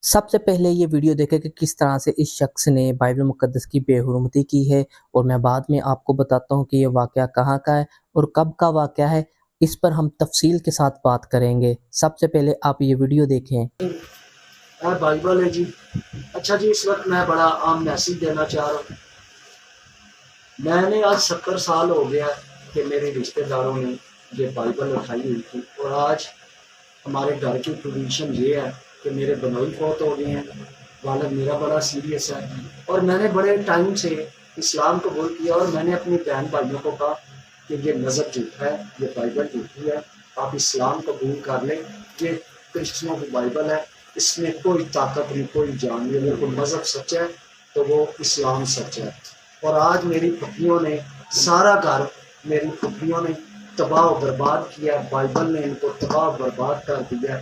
सबसे पहले ये वीडियो देखें कि किस तरह से इस शख्स ने बाइबल मुक़द्दस की बेहुरमती की है, और मैं बाद में आपको बताता हूँ कि ये वाक़या कहाँ का है और कब का वाक़या है। इस पर हम तफसील के साथ बात करेंगे। सबसे पहले आप ये वीडियो देखें। बाइबल है जी। अच्छा जी, इस वक्त मैं बड़ा आम मैसेज देना चाह रहा हूँ। मैंने आज 70 साल हो गया कि मेरे रिश्तेदारों ने ये बाइबल उठाई हुई थी, और आज हमारे घर की पोजीशन ये है कि मेरे बनोई फौत हो गए हैं, वालद मेरा बड़ा सीरियस है, और मैंने बड़े टाइम से इस्लाम कबूल किया, और मैंने अपनी बहन भाइयों को कहा कि ये मज़हब झूठा है, ये बाइबल झूठी है, आप इस्लाम कबूल कर लें। ये क्रिश्चियनों की बाइबल है, इसमें कोई ताकत नहीं, कोई जान नहीं। अगर कोई मज़हब सच है तो वो इस्लाम सच है। और आज मेरी फुफियों ने सारा घर, मेरी फुफियों ने तबाह बर्बाद किया, बाइबल ने इनको तबाह बर्बाद कर दिया।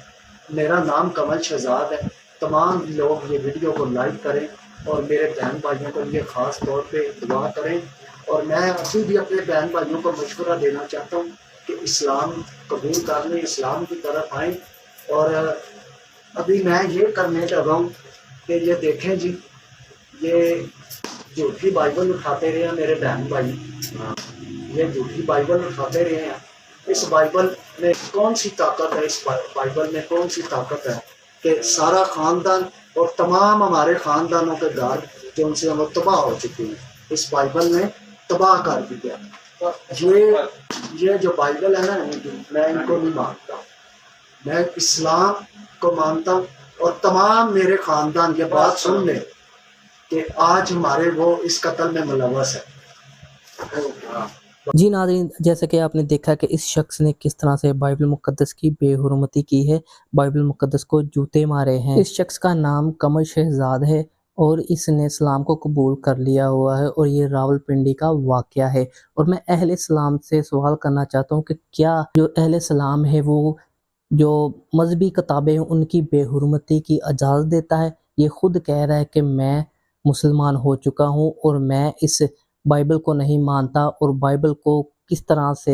मेरा नाम कमल शहजाद है। तमाम लोग ये वीडियो को लाइक करें और मेरे बहन भाइयों को लिए ख़ास तौर पे दुआ करें। और मैं अभी भी अपने बहन भाइयों को मशवरा देना चाहता हूँ कि इस्लाम कबूल कर लें, इस्लाम की तरफ आएँ। और अभी मैं ये करने लगा हूँ कि ये देखें जी, ये झूठी बाइबल उठाते रहे हैं मेरे बहन भाई, ये झूठी बाइबल उठाते रहे हैं। इस बाइबल में कौन सी ताकत है? इस बाइबल में कौन सी ताकत है कि सारा खानदान और तमाम हमारे खानदानों के घर जो उनसे हम तबाह हो चुके हैं, इस बाइबल ने तबाह कर दिया। ये जो बाइबल है ना, मैं इनको नहीं मानता, मैं इस्लाम को मानता हूँ। और तमाम मेरे खानदान ये बात सुन ले कि आज हमारे वो इस कत्ल में मुलव्वस है। जी नाज़रीन, जैसे कि आपने देखा कि इस शख्स ने किस तरह से बाइबल मुक़द्दस की बेहुरमती की है, बाइबल मुक़द्दस को जूते मारे हैं। इस शख्स का नाम कमल शहजाद है और इसने इस्लाम को कबूल कर लिया हुआ है, और ये रावलपिंडी का वाक़या है। और मैं अहले इस्लाम से सवाल करना चाहता हूँ कि क्या जो अहले इस्लाम है वो जो मज़हबी किताबें हैं उनकी बेहुरमती की इजाज़त देता है? ये खुद कह रहा है कि मैं मुसलमान हो चुका हूँ और मैं इस बाइबल को नहीं मानता, और बाइबल को किस तरह से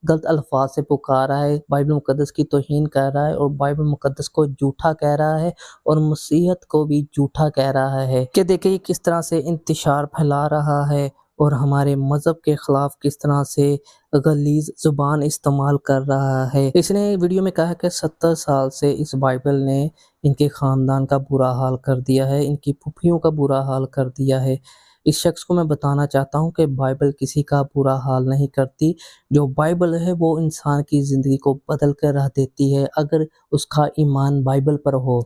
गलत अल्फाज से पुकारा है, बाइबल मुक़द्दस की तौहीन कर रहा है और बाइबल मुक़द्दस को झूठा कह रहा है और मसीहत को भी झूठा कह रहा है। कि देखिए किस तरह से इंतशार फैला रहा है और हमारे मज़हब के ख़िलाफ़ किस तरह से गलीज़ ज़ुबान इस्तेमाल कर रहा है। इसने वीडियो में कहा है कि 70 साल से इस बाइबल ने इनके ख़ानदान का बुरा हाल कर दिया है, इनकी फूफियों का बुरा हाल कर दिया है। इस शख्स को मैं बताना चाहता हूँ कि बाइबल किसी का बुरा हाल नहीं करती। जो बाइबल है वो इंसान की ज़िंदगी को बदल कर रख देती है, अगर उसका ईमान बाइबल पर हो।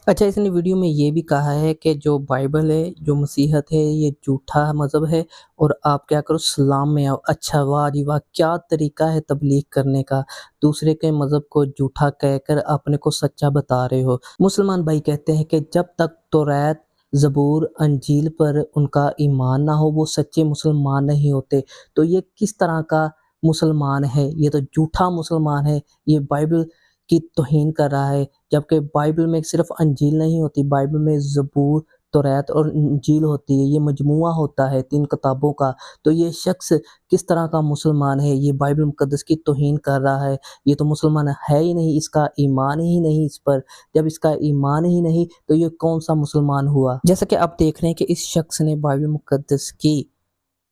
अच्छा, इसने वीडियो में ये भी कहा है कि जो बाइबल है, जो मसीहत है, ये झूठा मज़हब है और आप क्या करो इस्लाम में आओ। अच्छा वाह जी वाह! क्या तरीका है तबलीग करने का, दूसरे के मज़हब को झूठा कहकर अपने को सच्चा बता रहे हो। मुसलमान भाई कहते हैं कि जब तक तौरात, ज़बूर, अंजील पर उनका ईमान ना हो वो सच्चे मुसलमान नहीं होते। तो ये किस तरह का मुसलमान है? ये तो झूठा मुसलमान है, ये बाइबल की तौहीन कर रहा है। जबकि बाइबल में सिर्फ़ अंजील नहीं होती, बाइबल में ज़बूर, तौरात और इंजील होती है। ये मजमूआ होता है 3 किताबों का। तो ये शख्स किस तरह का मुसलमान है? ये बाइबल मुक़द्दस की तौहीन कर रहा है। ये तो मुसलमान है ही नहीं, इसका ईमान ही नहीं इस पर। जब इसका ईमान ही नहीं तो ये कौन-सा मुसलमान हुआ? जैसा कि आप देख रहे हैं कि इस शख्स ने बाइबल मुक़द्दस की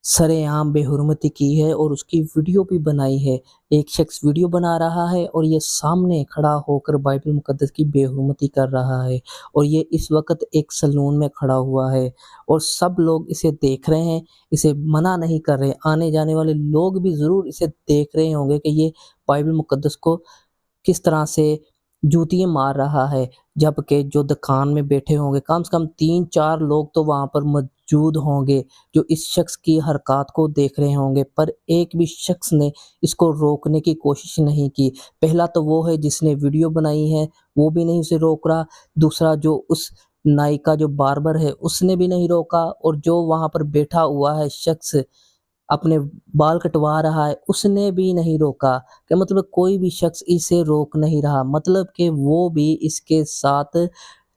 सरेआम बेहुरमती की है और उसकी वीडियो भी बनाई है। एक शख्स वीडियो बना रहा है और ये सामने खड़ा होकर बाइबल मुक़द्दस की बेहुरमती कर रहा है, और ये इस वक़्त एक सैलून में खड़ा हुआ है और सब लोग इसे देख रहे हैं, इसे मना नहीं कर रहे। आने जाने वाले लोग भी ज़रूर इसे देख रहे होंगे कि ये बाइबल मुक़द्दस को किस तरह से जूतियाँ मार रहा है। जबकि जो दुकान में बैठे होंगे कम से कम 3-4 लोग तो वहाँ पर मौजूद होंगे जो इस शख्स की हरकत को देख रहे होंगे, पर एक भी शख्स ने इसको रोकने की कोशिश नहीं की। पहला तो वो है जिसने वीडियो बनाई है, वो भी नहीं उसे रोक रहा। दूसरा जो उस नाई का जो बार्बर है उसने भी नहीं रोका, और जो वहाँ पर बैठा हुआ है शख्स अपने बाल कटवा रहा है उसने भी नहीं रोका। कि मतलब कोई भी शख्स इसे रोक नहीं रहा, मतलब कि वो भी इसके साथ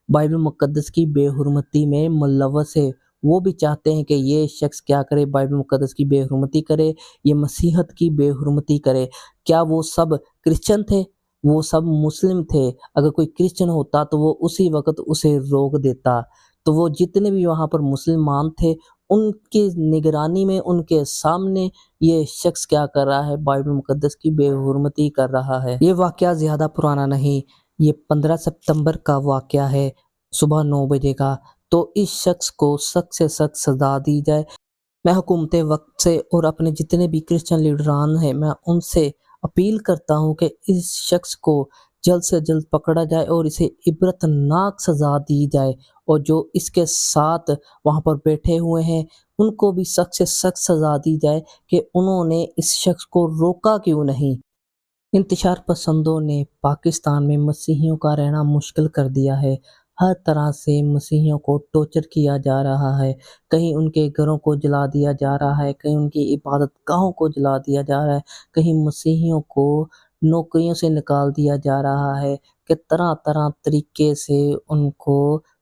बाइबल मुक़द्दस की बेहुरमती में मुलव्वस है। वो भी चाहते हैं कि ये शख्स क्या करे, बाइबल मुक़द्दस की बेहुरमती करे, ये मसीहत की बेहुरमती करे। क्या वो सब क्रिश्चियन थे? وہ سب مسلم تھے، اگر کوئی کرسچن ہوتا تو وہ اسی وقت اسے روک دیتا۔ تو وہ جتنے بھی وہاں پر مسلمان تھے ان کی نگرانی میں ان کے سامنے یہ شخص کیا کر رہا ہے، بائبل مقدس کی بے حرمتی کر رہا ہے۔ یہ واقعہ زیادہ پرانا نہیں، یہ 15 ستمبر کا واقعہ ہے، صبح 9 بجے کا۔ تو اس شخص کو سخت سے سخت سزا دی جائے۔ میں حکومت وقت سے اور اپنے جتنے بھی کرسچن لیڈران ہیں میں ان سے اپیل کرتا ہوں کہ اس شخص کو جلد سے جلد پکڑا جائے اور اسے عبرتناک سزا دی جائے، اور جو اس کے ساتھ وہاں پر بیٹھے ہوئے ہیں ان کو بھی سخت سے سخت سزا دی جائے کہ انہوں نے اس شخص کو روکا کیوں نہیں۔ انتشار پسندوں نے پاکستان میں مسیحیوں کا رہنا مشکل کر دیا ہے۔ ہر طرح سے مسیحیوں کو ٹارچر کیا جا رہا ہے، کہیں ان کے گھروں کو جلا دیا جا رہا ہے، کہیں ان کی عبادت گاہوں کو جلا دیا جا رہا ہے، کہیں مسیحیوں کو نوکریوں سے نکال دیا جا رہا ہے، کہ طرح طرح طریقے سے ان کو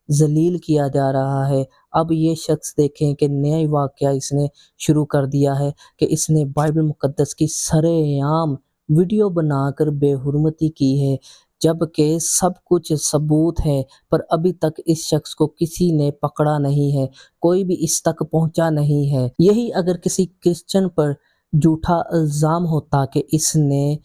ذلیل کیا جا رہا ہے۔ اب یہ شخص دیکھیں کہ نیا واقعہ اس نے شروع کر دیا ہے کہ اس نے بائبل مقدس کی سرے عام ویڈیو بنا کر بے حرمتی کی ہے، جبکہ سب کچھ ثبوت ہے، پر ابھی تک اس شخص کو کسی نے پکڑا نہیں ہے، کوئی بھی اس تک پہنچا نہیں ہے۔ یہی اگر کسی کرسچن پر جھوٹا الزام ہوتا کہ اس نے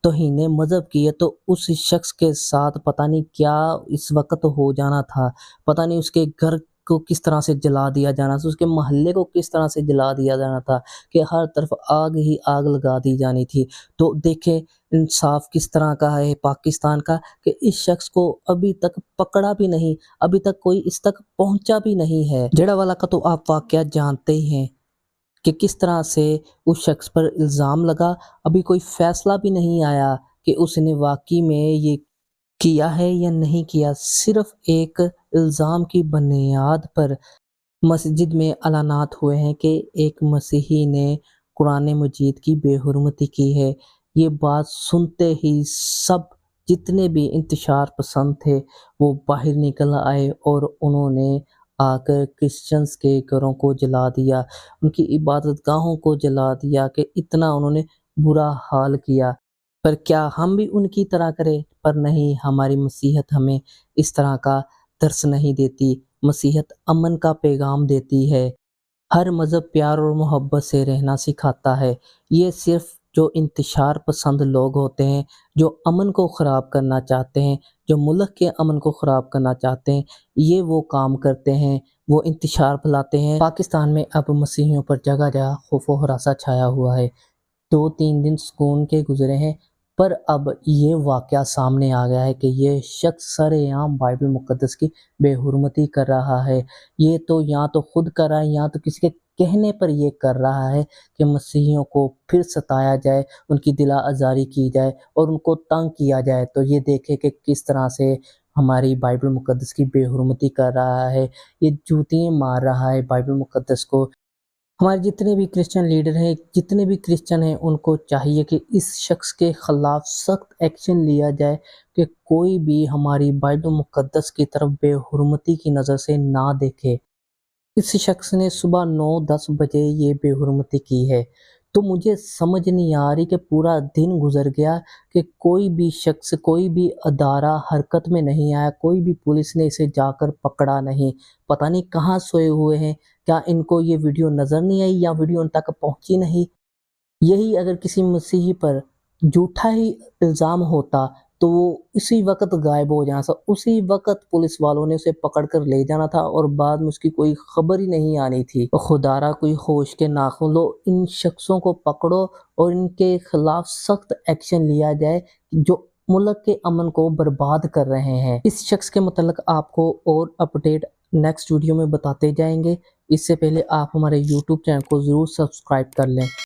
توہین مذہب کی ہے تو اس شخص کے ساتھ پتہ نہیں کیا اس وقت ہو جانا تھا، پتہ نہیں اس کے گھر کو کس طرح سے جلا دیا جانا تھا، اس کے محلے کو کس طرح سے جلا دیا جانا تھا، کہ ہر طرف آگ ہی آگ لگا دی جانی تھی۔ تو دیکھیں انصاف کس طرح کا ہے پاکستان کا، کہ اس شخص کو ابھی تک پکڑا بھی نہیں، ابھی تک کوئی اس تک پہنچا بھی نہیں ہے۔ جڑا والا کا تو آپ واقعہ جانتے ہی ہیں کہ کس طرح سے اس شخص پر الزام لگا، ابھی کوئی فیصلہ بھی نہیں آیا کہ اس نے واقعی میں یہ کیا ہے یا نہیں کیا۔ صرف ایک الزام کی بنیاد پر مسجد میں اعلانات ہوئے ہیں کہ ایک مسیحی نے قرآن مجید کی بے حرمتی کی ہے۔ یہ بات سنتے ہی سب جتنے بھی انتشار پسند تھے وہ باہر نکل آئے اور انہوں نے آ کر کرسچنز کے گھروں کو جلا دیا، ان کی عبادت گاہوں کو جلا دیا، کہ اتنا انہوں نے برا حال کیا۔ پر کیا ہم بھی ان کی طرح کریں؟ پر نہیں، ہماری مسیحیت ہمیں اس طرح کا درس نہیں دیتی۔ مسیحیت امن کا پیغام دیتی ہے، ہر مذہب پیار اور محبت سے رہنا سکھاتا ہے۔ یہ صرف جو انتشار پسند لوگ ہوتے ہیں، جو امن کو خراب کرنا چاہتے ہیں، جو ملک کے امن کو خراب کرنا چاہتے ہیں، یہ وہ کام کرتے ہیں، وہ انتشار پھیلاتے ہیں۔ پاکستان میں اب مسیحیوں پر جگہ جگہ خوف و ہراساں چھایا ہوا ہے۔ 2-3 دن سکون کے گزرے ہیں، پر اب یہ واقعہ سامنے آ گیا ہے کہ یہ شخص سرے عام بائبل مقدس کی بے حرمتی کر رہا ہے۔ یہ تو یا تو خود کر رہا ہے یا تو کسی کے کہنے پر یہ کر رہا ہے کہ مسیحیوں کو پھر ستایا جائے، ان کی دلا آزاری کی جائے اور ان کو تنگ کیا جائے۔ تو یہ دیکھے کہ کس طرح سے ہماری بائبل مقدس کی بے حرمتی کر رہا ہے، یہ جوتیاں مار رہا ہے بائبل مقدس کو۔ ہمارے جتنے بھی کرسچن لیڈر ہیں، جتنے بھی کرسچن ہیں، ان کو چاہیے کہ اس شخص کے خلاف سخت ایکشن لیا جائے، کہ کوئی بھی ہماری بائبل مقدس کی طرف بے حرمتی کی نظر سے نہ دیکھے۔ اس شخص نے صبح 9-10 بجے یہ بے حرمتی کی ہے، تو مجھے سمجھ نہیں آ رہی کہ پورا دن گزر گیا کہ کوئی بھی شخص، کوئی بھی ادارہ حرکت میں نہیں آیا، کوئی بھی پولیس نے اسے جا کر پکڑا نہیں۔ پتہ نہیں کہاں سوئے ہوئے ہیں، کیا ان کو یہ ویڈیو نظر نہیں آئی یا ویڈیو ان تک پہنچی نہیں؟ یہی اگر کسی مسیحی پر جھوٹا ہی الزام ہوتا تو وہ اسی وقت غائب ہو جانا تھا، اسی وقت پولیس والوں نے اسے پکڑ کر لے جانا تھا اور بعد میں اس کی کوئی خبر ہی نہیں آنی تھی۔ خدا را کوئی ہوش کے ناخن لو، ان شخصوں کو پکڑو اور ان کے خلاف سخت ایکشن لیا جائے جو ملک کے امن کو برباد کر رہے ہیں۔ اس شخص کے متعلق آپ کو اور اپڈیٹ نیکسٹ ویڈیو میں بتاتے جائیں گے۔ اس سے پہلے آپ ہمارے یوٹیوب چینل کو ضرور سبسکرائب کر لیں۔